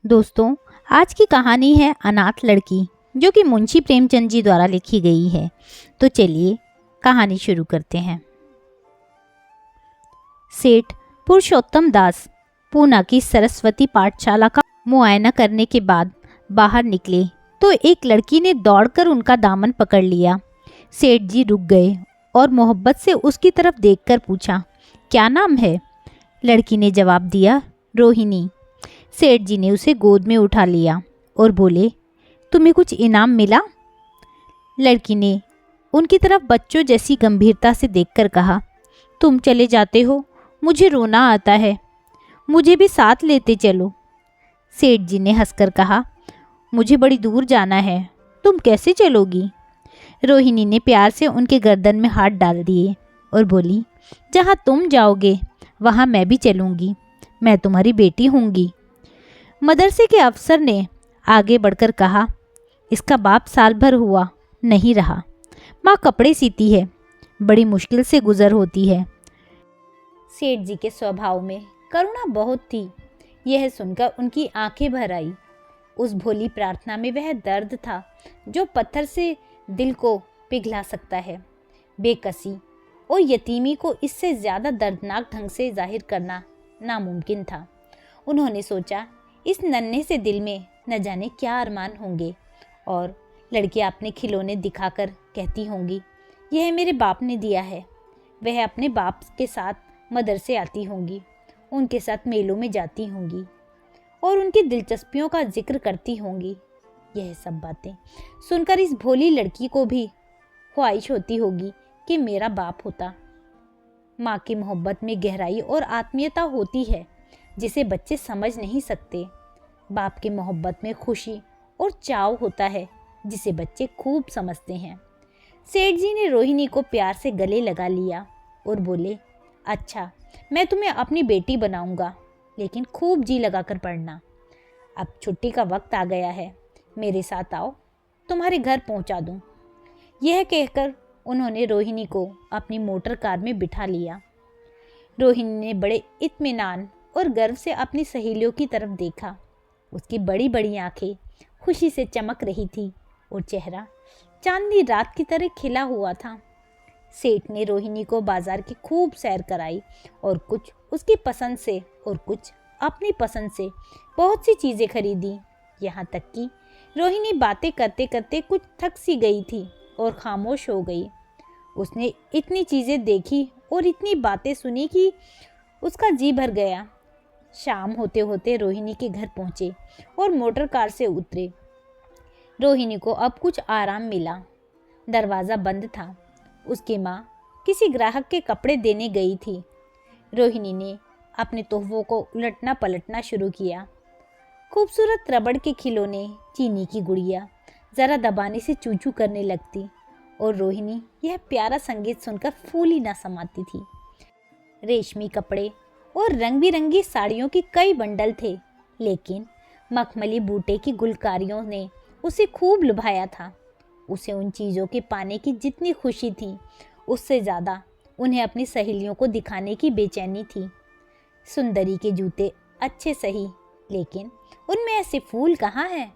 दोस्तों, आज की कहानी है अनाथ लड़की, जो कि मुंशी प्रेमचंद जी द्वारा लिखी गई है। तो चलिए कहानी शुरू करते हैं। सेठ पुरुषोत्तम दास पूना की सरस्वती पाठशाला का मुआयना करने के बाद बाहर निकले तो एक लड़की ने दौड़कर उनका दामन पकड़ लिया। सेठ जी रुक गए और मोहब्बत से उसकी तरफ देखकर पूछा, क्या नाम है? लड़की ने जवाब दिया, रोहिणी। सेठ जी ने उसे गोद में उठा लिया और बोले, तुम्हें कुछ इनाम मिला? लड़की ने उनकी तरफ बच्चों जैसी गंभीरता से देखकर कहा, तुम चले जाते हो, मुझे रोना आता है, मुझे भी साथ लेते चलो। सेठ जी ने हंसकर कहा, मुझे बड़ी दूर जाना है, तुम कैसे चलोगी? रोहिणी ने प्यार से उनके गर्दन में हाथ डाल दिए और बोली, जहाँ तुम जाओगे वहाँ मैं भी चलूँगी, मैं तुम्हारी बेटी होंगी। मदरसे के अफसर ने आगे बढ़कर कहा, इसका बाप साल भर हुआ नहीं रहा, माँ कपड़े सीती है, बड़ी मुश्किल से गुजर होती है। सेठ जी के स्वभाव में करुणा बहुत थी। यह सुनकर उनकी आंखें भर आई। उस भोली प्रार्थना में वह दर्द था जो पत्थर से दिल को पिघला सकता है। बेकसी और यतीमी को इससे ज़्यादा दर्दनाक ढंग से जाहिर करना नामुमकिन था। उन्होंने सोचा, इस नन्हे से दिल में न जाने क्या अरमान होंगे और लड़कियां अपने खिलौने दिखाकर कहती होंगी, यह मेरे बाप ने दिया है। वह अपने बाप के साथ मदरसे आती होंगी, उनके साथ मेलों में जाती होंगी और उनकी दिलचस्पियों का जिक्र करती होंगी। यह सब बातें सुनकर इस भोली लड़की को भी ख्वाहिश होती होगी कि मेरा बाप होता। माँ की मोहब्बत में गहराई और आत्मीयता होती है जिसे बच्चे समझ नहीं सकते। बाप की मोहब्बत में खुशी और चाव होता है जिसे बच्चे खूब समझते हैं। सेठ जी ने रोहिणी को प्यार से गले लगा लिया और बोले, अच्छा, मैं तुम्हें अपनी बेटी बनाऊंगा, लेकिन खूब जी लगाकर पढ़ना। अब छुट्टी का वक्त आ गया है, मेरे साथ आओ, तुम्हारे घर पहुंचा दूं। यह कहकर उन्होंने रोहिणी को अपनी मोटर कार में बिठा लिया। रोहिणी ने बड़े इत्मीनान और गर्व से अपनी सहेलियों की तरफ देखा। उसकी बड़ी बड़ी आंखें खुशी से चमक रही थी और चेहरा चांदनी रात की तरह खिला हुआ था। सेठ ने रोहिणी को बाजार की खूब सैर कराई और कुछ उसकी पसंद से और कुछ अपनी पसंद से बहुत सी चीज़ें खरीदी। यहाँ तक कि रोहिणी बातें करते करते कुछ थक सी गई थी और खामोश हो गई। उसने इतनी चीज़ें देखी और इतनी बातें सुनी कि उसका जी भर गया। शाम होते होते रोहिणी के घर पहुँचे और मोटर कार से उतरे। रोहिणी को अब कुछ आराम मिला। दरवाज़ा बंद था। उसकी माँ किसी ग्राहक के कपड़े देने गई थी। रोहिणी ने अपने तोहफों को उलटना पलटना शुरू किया। खूबसूरत रबड़ के खिलौने, चीनी की गुड़िया ज़रा दबाने से चू चू करने लगती और रोहिणी यह प्यारा संगीत सुनकर फूली ना समाती थी। रेशमी कपड़े और रंग बिरंगी साड़ियों के कई बंडल थे, लेकिन मखमली बूटे की गुलकारियों ने उसे खूब लुभाया था। उसे उन चीज़ों के पाने की जितनी खुशी थी, उससे ज़्यादा उन्हें अपनी सहेलियों को दिखाने की बेचैनी थी। सुंदरी के जूते अच्छे सही, लेकिन उनमें ऐसे फूल कहाँ हैं?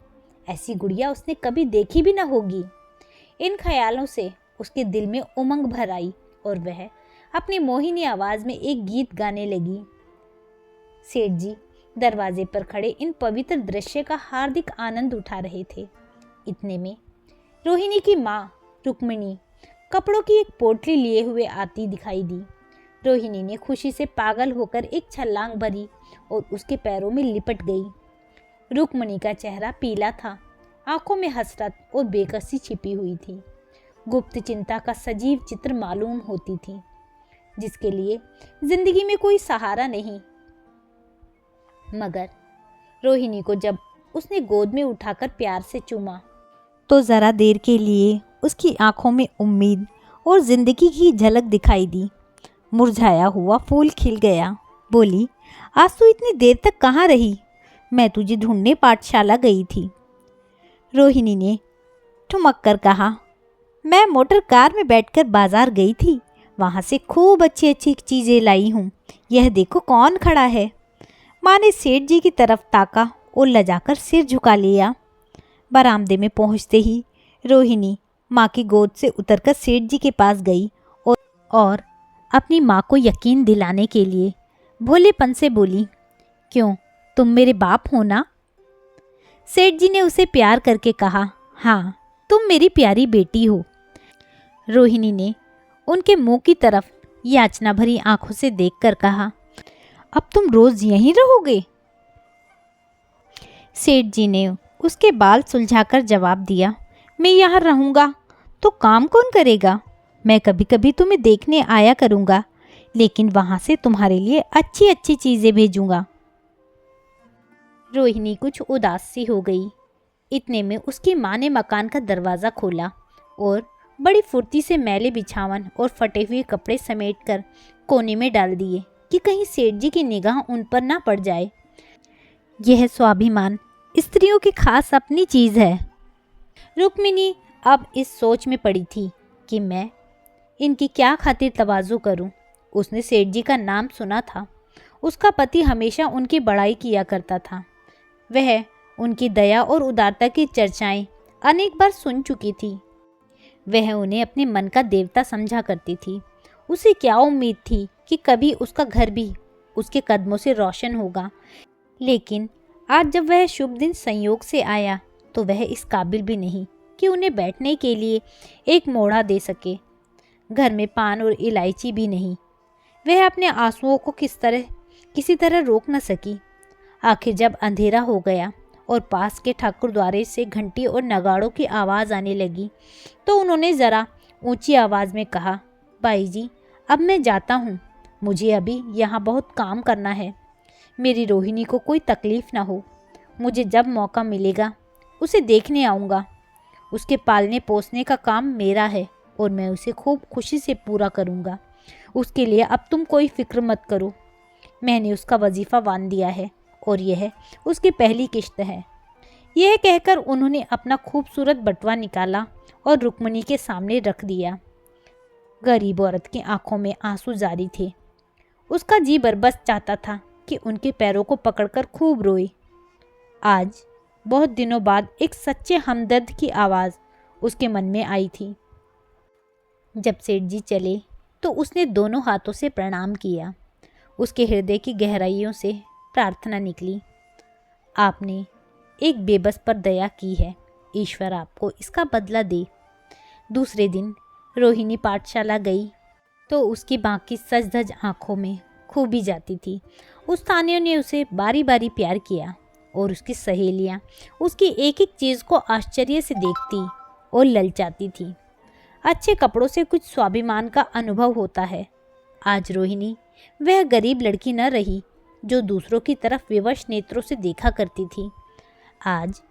ऐसी गुड़िया उसने कभी देखी भी ना होगी। इन ख्यालों से उसके दिल में उमंग भर आई और वह अपनी मोहिनी आवाज़ में एक गीत गाने लगी। सेठ जी दरवाजे पर खड़े इन पवित्र दृश्य का हार्दिक आनंद उठा रहे थे। इतने में रोहिणी की माँ रुक्मिणी कपड़ों की एक पोटली लिए हुए आती दिखाई दी। रोहिणी ने खुशी से पागल होकर एक छलांग भरी और उसके पैरों में लिपट गई। रुक्मिणी का चेहरा पीला था, आंखों में हसरत और बेकसी छिपी हुई थी। गुप्त चिंता का सजीव चित्र मालूम होती थी, जिसके लिए जिंदगी में कोई सहारा नहीं। मगर रोहिणी को जब उसने गोद में उठाकर प्यार से चूमा तो ज़रा देर के लिए उसकी आंखों में उम्मीद और ज़िंदगी की झलक दिखाई दी। मुरझाया हुआ फूल खिल गया। बोली, आज तू इतनी देर तक कहाँ रही? मैं तुझे ढूंढने पाठशाला गई थी। रोहिणी ने ठुमक कर कहा, मैं मोटर कार में बैठकर बाजार गई थी, वहाँ से खूब अच्छी अच्छी चीज़ें लाई हूँ। यह देखो कौन खड़ा है। माँ ने सेठ जी की तरफ ताका और लजाकर सिर झुका लिया। बरामदे में पहुंचते ही रोहिणी माँ की गोद से उतरकर सेठ जी के पास गई और अपनी माँ को यकीन दिलाने के लिए भोलेपन से बोली, क्यों, तुम मेरे बाप हो ना? सेठ जी ने उसे प्यार करके कहा, हाँ, तुम मेरी प्यारी बेटी हो। रोहिणी ने उनके मुंह की तरफ याचना भरी आंखों से देखकर कहा, अब तुम रोज यहीं रहोगे? सेठ जी ने उसके बाल सुलझाकर जवाब दिया, मैं यहाँ रहूँगा तो काम कौन करेगा? मैं कभी कभी तुम्हें देखने आया करूँगा, लेकिन वहाँ से तुम्हारे लिए अच्छी अच्छी चीज़ें भेजूँगा। रोहिणी कुछ उदास सी हो गई। इतने में उसकी माँ ने मकान का दरवाज़ा खोला और बड़ी फुर्ती से मैले बिछावन और फटे हुए कपड़े समेटकर कोने में डाल दिए कि कहीं सेठ जी की निगाह उन पर ना पड़ जाए। यह स्वाभिमान स्त्रियों की खास अपनी चीज़ है। रुक्मिणी अब इस सोच में पड़ी थी कि मैं इनकी क्या खातिर तवाज़ु करूं। उसने सेठ जी का नाम सुना था। उसका पति हमेशा उनकी बड़ाई किया करता था। वह उनकी दया और उदारता की चर्चाएं अनेक बार सुन चुकी थी। वह उन्हें अपने मन का देवता समझा करती थी। उसे क्या उम्मीद थी कि कभी उसका घर भी उसके कदमों से रोशन होगा, लेकिन आज जब वह शुभ दिन संयोग से आया तो वह इस काबिल भी नहीं कि उन्हें बैठने के लिए एक मोड़ा दे सके। घर में पान और इलायची भी नहीं। वह अपने आंसुओं को किसी तरह रोक न सकी। आखिर जब अंधेरा हो गया और पास के ठाकुरद्वारे से घंटी और नगाड़ों की आवाज़ आने लगी तो उन्होंने ज़रा ऊंची आवाज़ में कहा, बाई जी, अब मैं जाता हूँ। मुझे अभी यहाँ बहुत काम करना है। मेरी रोहिणी को कोई तकलीफ़ ना हो। मुझे जब मौका मिलेगा उसे देखने आऊँगा। उसके पालने पोसने का काम मेरा है और मैं उसे खूब खुशी से पूरा करूँगा। उसके लिए अब तुम कोई फिक्र मत करो। मैंने उसका वजीफ़ा बांध दिया है और यह उसकी पहली किश्त है। यह कहकर उन्होंने अपना खूबसूरत बटुआ निकाला और रुक्मिणी के सामने रख दिया। गरीब औरत की आंखों में आंसू जारी थे। उसका जी बरबस चाहता था कि उनके पैरों को पकड़कर खूब रोए। आज बहुत दिनों बाद एक सच्चे हमदर्द की आवाज़ उसके मन में आई थी। जब सेठ जी चले तो उसने दोनों हाथों से प्रणाम किया। उसके हृदय की गहराइयों से प्रार्थना निकली, आपने एक बेबस पर दया की है, ईश्वर आपको इसका बदला दे। दूसरे दिन रोहिणी पाठशाला गई तो उसकी बाकी सज धज आँखों में खूबी जाती थी। उस तानियों ने उसे बारी बारी प्यार किया और उसकी सहेलियाँ उसकी एक एक चीज़ को आश्चर्य से देखती और ललचाती थी। अच्छे कपड़ों से कुछ स्वाभिमान का अनुभव होता है। आज रोहिणी वह गरीब लड़की न रही जो दूसरों की तरफ विवश नेत्रों से देखा करती थी। आज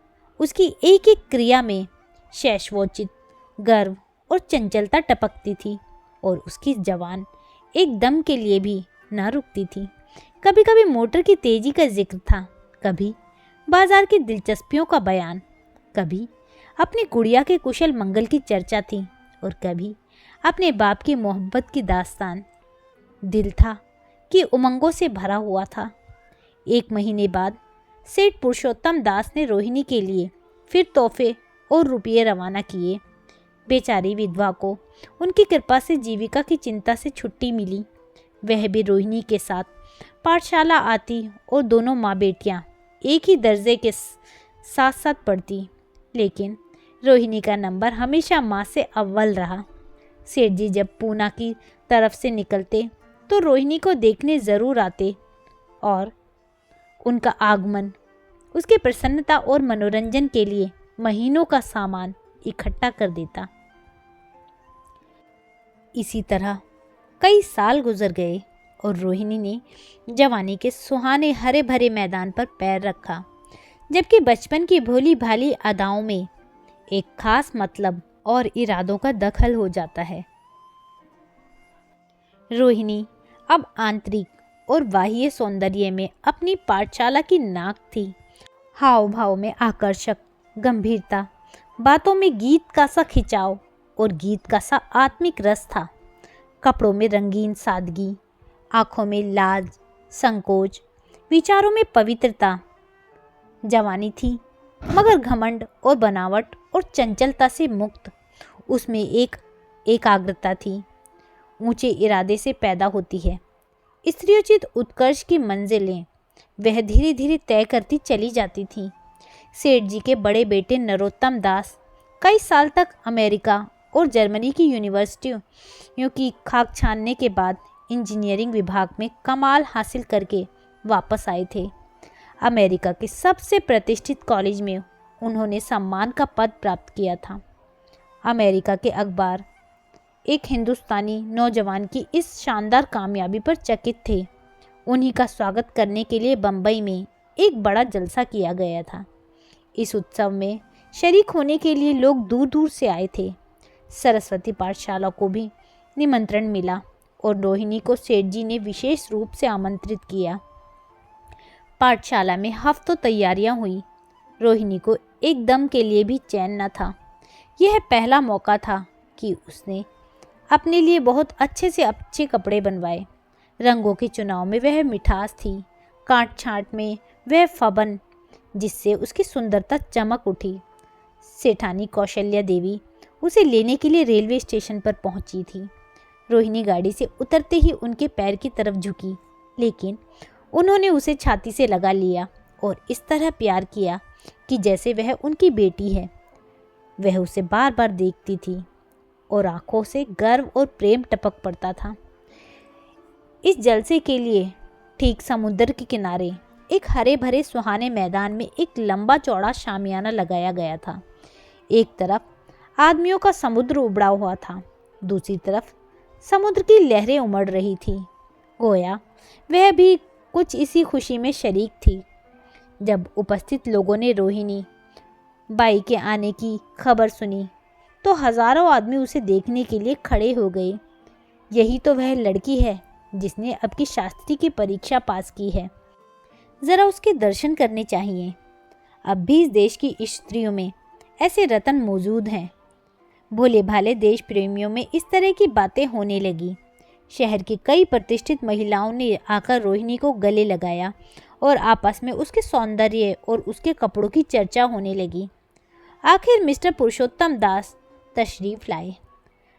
उसकी एक एक क्रिया में शैशवोचित गर्व और चंचलता टपकती थी और उसकी जवान एक दम के लिए भी न रुकती थी। कभी कभी मोटर की तेजी का जिक्र था, कभी बाजार की दिलचस्पियों का बयान, कभी अपनी गुड़िया के कुशल मंगल की चर्चा थी और कभी अपने बाप की मोहब्बत की दास्तान। दिल था कि उमंगों से भरा हुआ था। 1 महीने बाद सेठ पुरुषोत्तम दास ने रोहिणी के लिए फिर तोहफे और रुपये रवाना किए। बेचारी विधवा को उनकी कृपा से जीविका की चिंता से छुट्टी मिली। वह भी रोहिणी के साथ पाठशाला आती और दोनों माँ बेटियाँ एक ही दर्जे के साथ साथ पढ़ती, लेकिन रोहिणी का नंबर हमेशा माँ से अव्वल रहा। सेठ जी जब पूना की तरफ से निकलते तो रोहिणी को देखने ज़रूर आते और उनका आगमन उसकी प्रसन्नता और मनोरंजन के लिए महीनों का सामान इकट्ठा कर देता। इसी तरह कई साल गुजर गए और रोहिणी ने जवानी के सुहाने हरे भरे मैदान पर पैर रखा, जबकि बचपन की भोली भाली अदाओं में एक खास मतलब और इरादों का दखल हो जाता है। रोहिणी अब आंतरिक और बाह्य सौंदर्य में अपनी पाठशाला की नाक थी। हाव भाव में आकर्षक गंभीरता, बातों में गीत का सा खिंचाव और गीत का सा आत्मिक रस था। कपड़ों में रंगीन सादगी, आँखों में लाज संकोच, विचारों में पवित्रता। जवानी थी, मगर घमंड और बनावट और चंचलता से मुक्त। उसमें एक एकाग्रता थी, ऊंचे इरादे से पैदा होती है। स्त्रीयोचित उत्कर्ष की मंजिलें वह धीरे धीरे तय करती चली जाती थी। सेठ जी के बड़े बेटे नरोत्तम दास कई साल तक अमेरिका और जर्मनी की यूनिवर्सिटियों की खाक छानने के बाद इंजीनियरिंग विभाग में कमाल हासिल करके वापस आए थे। अमेरिका के सबसे प्रतिष्ठित कॉलेज में उन्होंने सम्मान का पद प्राप्त किया था। अमेरिका के अखबार एक हिंदुस्तानी नौजवान की इस शानदार कामयाबी पर चकित थे। उन्हीं का स्वागत करने के लिए बम्बई में एक बड़ा जलसा किया गया था। इस उत्सव में शरीक होने के लिए लोग दूर दूर से आए थे। सरस्वती पाठशाला को भी निमंत्रण मिला और रोहिणी को सेठ जी ने विशेष रूप से आमंत्रित किया। पाठशाला में हफ्तों तैयारियां हुई। रोहिणी को एक दम के लिए भी चैन न था। यह पहला मौका था कि उसने अपने लिए बहुत अच्छे से अच्छे कपड़े बनवाए। रंगों के चुनाव में वह मिठास थी, काट छांट में वह फबन जिससे उसकी सुंदरता चमक उठी। सेठानी कौशल्या देवी उसे लेने के लिए रेलवे स्टेशन पर पहुंची थी। रोहिणी गाड़ी से उतरते ही उनके पैर की तरफ झुकी, लेकिन उन्होंने उसे छाती से लगा लिया और इस तरह प्यार किया कि जैसे वह उनकी बेटी है। वह उसे बार बार देखती थी और आंखों से गर्व और प्रेम टपक पड़ता था। इस जलसे के लिए ठीक समुद्र के किनारे एक हरे भरे सुहाने मैदान में एक लंबा चौड़ा शामियाना लगाया गया था। एक तरफ आदमियों का समुद्र उबड़ा हुआ था, दूसरी तरफ समुद्र की लहरें उमड़ रही थी। गोया वह भी कुछ इसी खुशी में शरीक थी। जब उपस्थित लोगों ने रोहिणी बाई के आने की खबर सुनी तो हजारों आदमी उसे देखने के लिए खड़े हो गए। यही तो वह लड़की है जिसने अब की शास्त्री की परीक्षा पास की है। ज़रा उसके दर्शन करने चाहिए। अब भी इस देश की स्त्रियों में ऐसे रतन मौजूद हैं। भोले भाले देश प्रेमियों में इस तरह की बातें होने लगी। शहर की कई प्रतिष्ठित महिलाओं ने आकर रोहिणी को गले लगाया और आपस में उसके सौंदर्य और उसके कपड़ों की चर्चा होने लगी। आखिर मिस्टर पुरुषोत्तम दास तशरीफ लाए।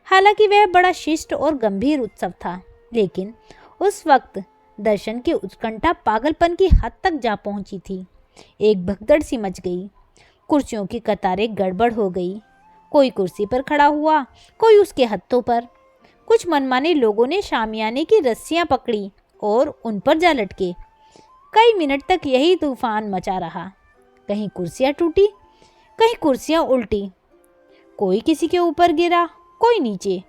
हालांकि वह बड़ा शिष्ट और गंभीर उत्सव था, लेकिन उस वक्त दर्शन की उत्कंठा पागलपन की हद तक जा पहुंची थी। एक भगदड़ सी मच गई। कुर्सियों की कतारें गड़बड़ हो गई। कोई कुर्सी पर खड़ा हुआ, कोई उसके हत्थों पर। कुछ मनमाने लोगों ने शामियाने की रस्सियां पकड़ी और उन पर जा लटके। कई मिनट तक यही तूफान मचा रहा। कहीं कुर्सियां टूटी, कहीं कुर्सियां उल्टी। कोई किसी के ऊपर गिरा, कोई नीचे।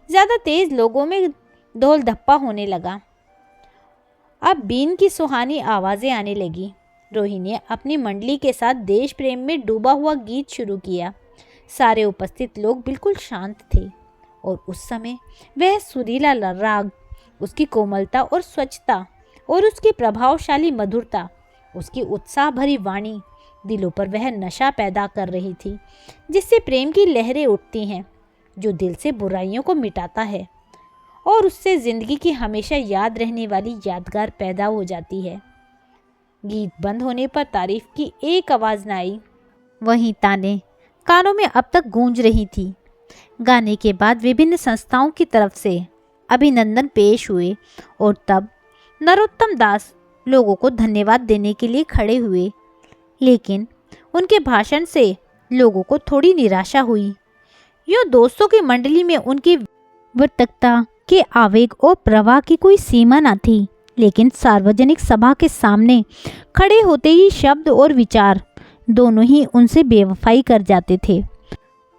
ज़्यादा तेज लोगों में धोल धप्पा होने लगा। अब बीन की सुहानी आवाज़ें आने लगी। रोहिणी ने अपनी मंडली के साथ देश प्रेम में डूबा हुआ गीत शुरू किया। सारे उपस्थित लोग बिल्कुल शांत थे और उस समय वह सुरीला राग, उसकी कोमलता और स्वच्छता और उसकी प्रभावशाली मधुरता, उसकी उत्साह भरी वाणी दिलों पर वह नशा पैदा कर रही थी, जिससे प्रेम की लहरें उठती हैं, जो दिल से बुराइयों को मिटाता है और उससे ज़िंदगी की हमेशा याद रहने वाली यादगार पैदा हो जाती है। गीत बंद होने पर तारीफ की एक आवाज़ न आई। वहीं ताने कानों में अब तक गूंज रही थी। गाने के बाद विभिन्न संस्थाओं की तरफ से अभिनंदन पेश हुए और तब नरोत्तम दास लोगों को धन्यवाद देने के लिए खड़े हुए, लेकिन उनके भाषण से लोगों को थोड़ी निराशा हुई। यूँ दोस्तों की मंडली में उनकी वर्तकता के आवेग और प्रवाह की कोई सीमा न थी, लेकिन सार्वजनिक सभा के सामने खड़े होते ही शब्द और विचार दोनों ही उनसे बेवफाई कर जाते थे।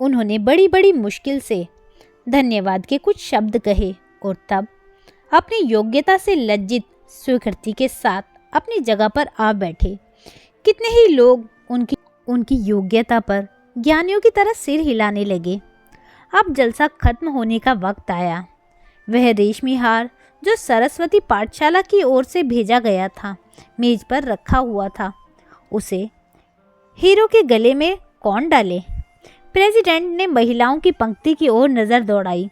उन्होंने बड़ी बड़ी मुश्किल से धन्यवाद के कुछ शब्द कहे और तब अपनी योग्यता से लज्जित स्वीकृति के साथ अपनी जगह पर आ बैठे। कितने ही लोग उनकी योग्यता पर ज्ञानियों की तरह सिर हिलाने लगे। अब जलसा खत्म होने का वक्त आया। वह रेशमी हार जो सरस्वती पाठशाला की ओर से भेजा गया था, मेज पर रखा हुआ था। उसे हीरो के गले में कौन डाले? प्रेसिडेंट ने महिलाओं की पंक्ति की ओर नज़र दौड़ाई।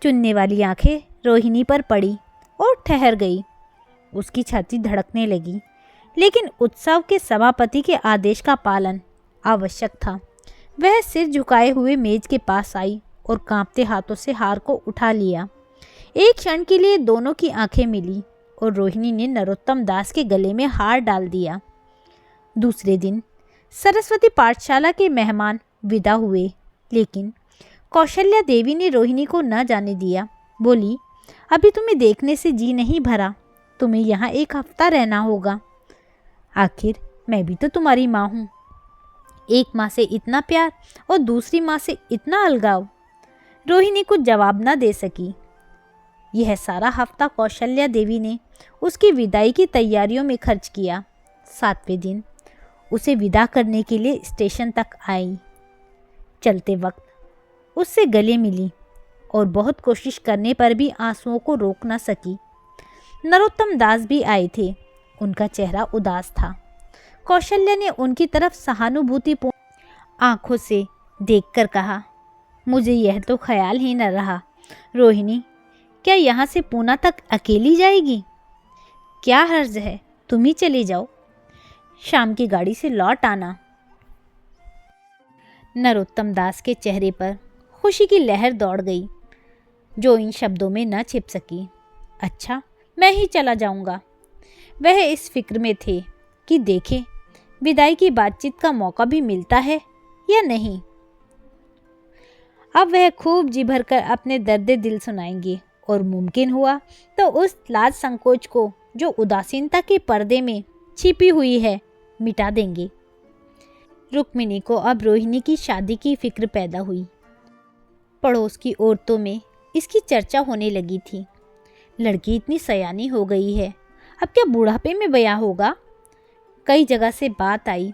चुनने वाली आंखें रोहिणी पर पड़ी और ठहर गई। उसकी छाती धड़कने लगी, लेकिन उत्सव के सभापति के आदेश का पालन आवश्यक था। वह सिर झुकाए हुए मेज के पास आई और कांपते हाथों से हार को उठा लिया। एक क्षण के लिए दोनों की आंखें मिली और रोहिणी ने नरोत्तम दास के गले में हार डाल दिया। दूसरे दिन सरस्वती पाठशाला के मेहमान विदा हुए, लेकिन कौशल्या देवी ने रोहिणी को न जाने दिया। बोली, अभी तुम्हें देखने से जी नहीं भरा, तुम्हें यहाँ एक हफ्ता रहना होगा। आखिर मैं भी तो तुम्हारी माँ हूँ। एक माँ से इतना प्यार और दूसरी माँ से इतना अलगाव। रोहिणी कुछ जवाब न दे सकी। यह सारा हफ्ता कौशल्या देवी ने उसकी विदाई की तैयारियों में खर्च किया। 7वें दिन उसे विदा करने के लिए स्टेशन तक आई। चलते वक्त उससे गले मिली और बहुत कोशिश करने पर भी आंसुओं को रोक न सकी। नरोत्तम दास भी आए थे। उनका चेहरा उदास था। कौशल्या ने उनकी तरफ सहानुभूतिपूर्ण आंखों से देखकर कहा, मुझे यह तो ख्याल ही न रहा। रोहिणी क्या यहाँ से पूना तक अकेली जाएगी? क्या हर्ज है, तुम ही चली जाओ, शाम की गाड़ी से लौट आना। नरोत्तम दास के चेहरे पर खुशी की लहर दौड़ गई, जो इन शब्दों में न छिप सकी। अच्छा, मैं ही चला जाऊंगा। वह इस फिक्र में थे कि देखें विदाई की बातचीत का मौका भी मिलता है या नहीं। अब वह खूब जी भरकर अपने दर्द दिल सुनाएंगे और मुमकिन हुआ तो उस लाज संकोच को जो उदासीनता के पर्दे में छिपी हुई है मिटा देंगे। रुक्मिणी को अब रोहिणी की शादी की फिक्र पैदा हुई। पड़ोस की औरतों में इसकी चर्चा होने लगी थी। लड़की इतनी सयानी हो गई है, अब क्या बुढ़ापे में ब्याह होगा? कई जगह से बात आई।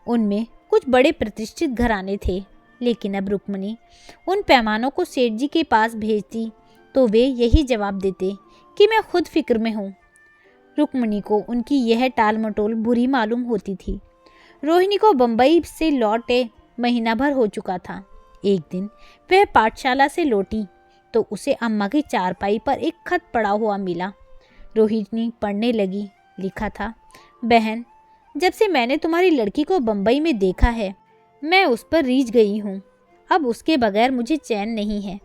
उनमें कुछ बड़े प्रतिष्ठित घराने थे, लेकिन अब रुक्मिणी उन पैमानों को सेठ जी के पास भेजती तो वे यही जवाब देते कि मैं खुद फिक्र में हूँ। रुक्मिणी को उनकी यह टाल मटोल बुरी मालूम होती थी। रोहिणी को बंबई से लौटे महीना भर हो चुका था। एक दिन वह पाठशाला से लौटी तो उसे अम्मा की चारपाई पर एक खत पड़ा हुआ मिला। रोहिणी पढ़ने लगी। लिखा था, बहन, जब से मैंने तुम्हारी लड़की को बंबई में देखा है मैं उस पर रीझ गई हूँ। अब उसके बगैर मुझे चैन नहीं है।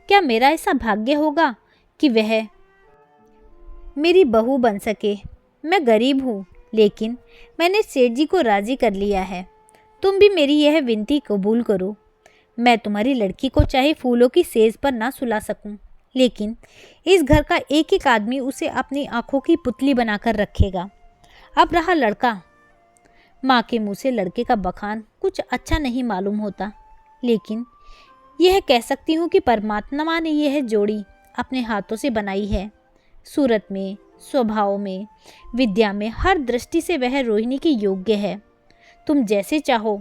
क्या मेरा ऐसा भाग्य होगा कि वह मेरी बहू बन सके? मैं गरीब हूँ, लेकिन मैंने सेठ जी को राजी कर लिया है। तुम भी मेरी यह विनती कबूल करो। मैं तुम्हारी लड़की को चाहे फूलों की सेज पर ना सुला सकूं, लेकिन इस घर का एक एक आदमी उसे अपनी आंखों की पुतली बनाकर रखेगा। अब रहा लड़का, माँ के मुंह से लड़के का बखान कुछ अच्छा नहीं मालूम होता, लेकिन यह कह सकती हूँ कि परमात्मा ने यह जोड़ी अपने हाथों से बनाई है। सूरत में, स्वभाव में, विद्या में, हर दृष्टि से वह रोहिणी की योग्य है। तुम जैसे चाहो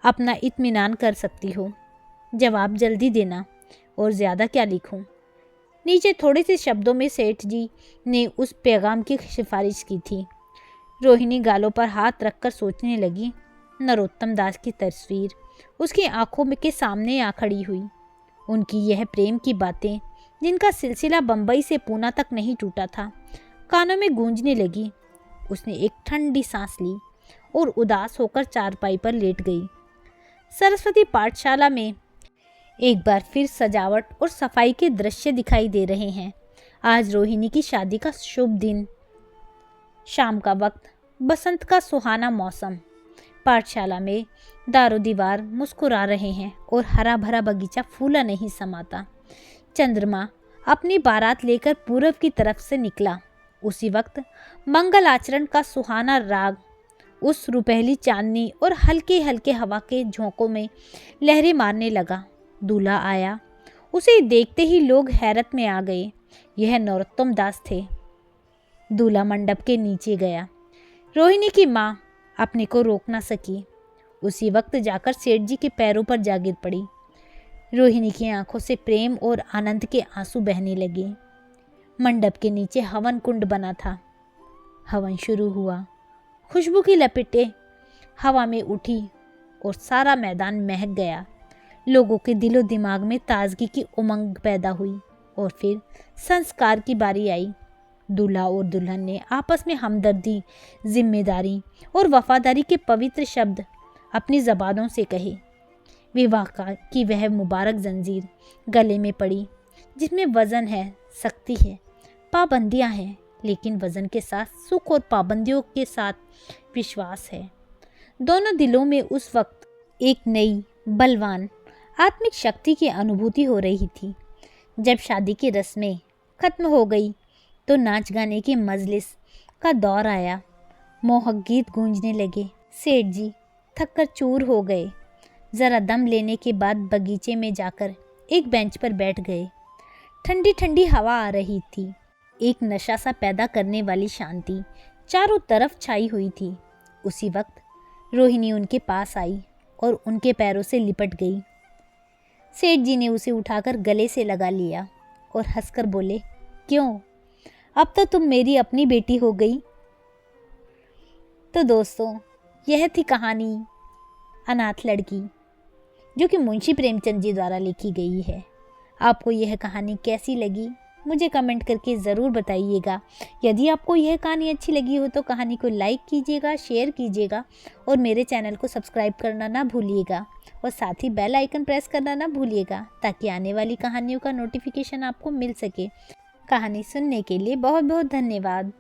अपना इत्मीनान कर सकती हो। जवाब जल्दी देना, और ज़्यादा क्या लिखूं? नीचे थोड़े से शब्दों में सेठ जी ने उस पैगाम की सिफारिश की थी। रोहिणी गालों पर हाथ रखकर सोचने लगी। नरोत्तम दास की तस्वीर उसकी आंखों में के सामने आ खड़ी हुई। उनकी यह प्रेम की बातें, जिनका सिलसिला बंबई से पूना तक नहीं टूटा था, कानों में गूंजने लगी। उसने एक ठंडी सांस ली और उदास होकर चारपाई पर लेट गई। सरस्वती पाठशाला में एक बार फिर सजावट और सफाई के दृश्य दिखाई दे रहे हैं। आज रोहिणी की शादी का शुभ दिन। शाम का वक्त, बसंत का सुहाना मौसम। पाठशाला में दारो दीवार मुस्कुरा रहे हैं और हरा भरा बगीचा फूला नहीं समाता। चंद्रमा अपनी बारात लेकर पूरब की तरफ से निकला। उसी वक्त मंगल आचरण का सुहाना राग उस रुपहली चांदनी और हल्के हल्के हवा के झोंकों में लहरें मारने लगा। दूल्हा आया। उसे देखते ही लोग हैरत में आ गए। यह नरोत्तम दास थे। दूल्हा मंडप के नीचे गया। रोहिणी की माँ अपने को रोक ना सकी। उसी वक्त जाकर सेठ जी के पैरों पर जा गिर पड़ी। रोहिणी की आंखों से प्रेम और आनंद के आंसू बहने लगे। मंडप के नीचे हवन कुंड बना था। हवन शुरू हुआ। खुशबू की लपेटें हवा में उठी और सारा मैदान महक गया। लोगों के दिलो दिमाग में ताजगी की उमंग पैदा हुई और फिर संस्कार की बारी आई। दूल्हा और दुल्हन ने आपस में हमदर्दी, जिम्मेदारी और वफादारी के पवित्र शब्द अपनी ज़बानों से कहे। विवाह की वह मुबारक जंजीर गले में पड़ी, जिसमें वज़न है, शक्ति है, पाबंदियां हैं, लेकिन वज़न के साथ सुख और पाबंदियों के साथ विश्वास है। दोनों दिलों में उस वक्त एक नई बलवान आत्मिक शक्ति की अनुभूति हो रही थी। जब शादी की रस्में खत्म हो गई तो नाच गाने की मजलिस का दौर आया। मोहक गीत गूंजने लगे। सेठ जी थक कर चूर हो गए। ज़रा दम लेने के बाद बगीचे में जाकर एक बेंच पर बैठ गए। ठंडी ठंडी हवा आ रही थी। एक नशा सा पैदा करने वाली शांति चारों तरफ छाई हुई थी। उसी वक्त रोहिणी उनके पास आई और उनके पैरों से लिपट गई। सेठ जी ने उसे उठाकर गले से लगा लिया और हंसकर बोले, क्यों, अब तो तुम मेरी अपनी बेटी हो गई। तो दोस्तों, यह थी कहानी अनाथ लड़की, जो कि मुंशी प्रेमचंद जी द्वारा लिखी गई है। आपको यह कहानी कैसी लगी मुझे कमेंट करके ज़रूर बताइएगा। यदि आपको यह कहानी अच्छी लगी हो तो कहानी को लाइक कीजिएगा, शेयर कीजिएगा और मेरे चैनल को सब्सक्राइब करना ना भूलिएगा और साथ ही बेल आइकन प्रेस करना ना भूलिएगा, ताकि आने वाली कहानियों का नोटिफिकेशन आपको मिल सके। कहानी सुनने के लिए बहुत बहुत धन्यवाद।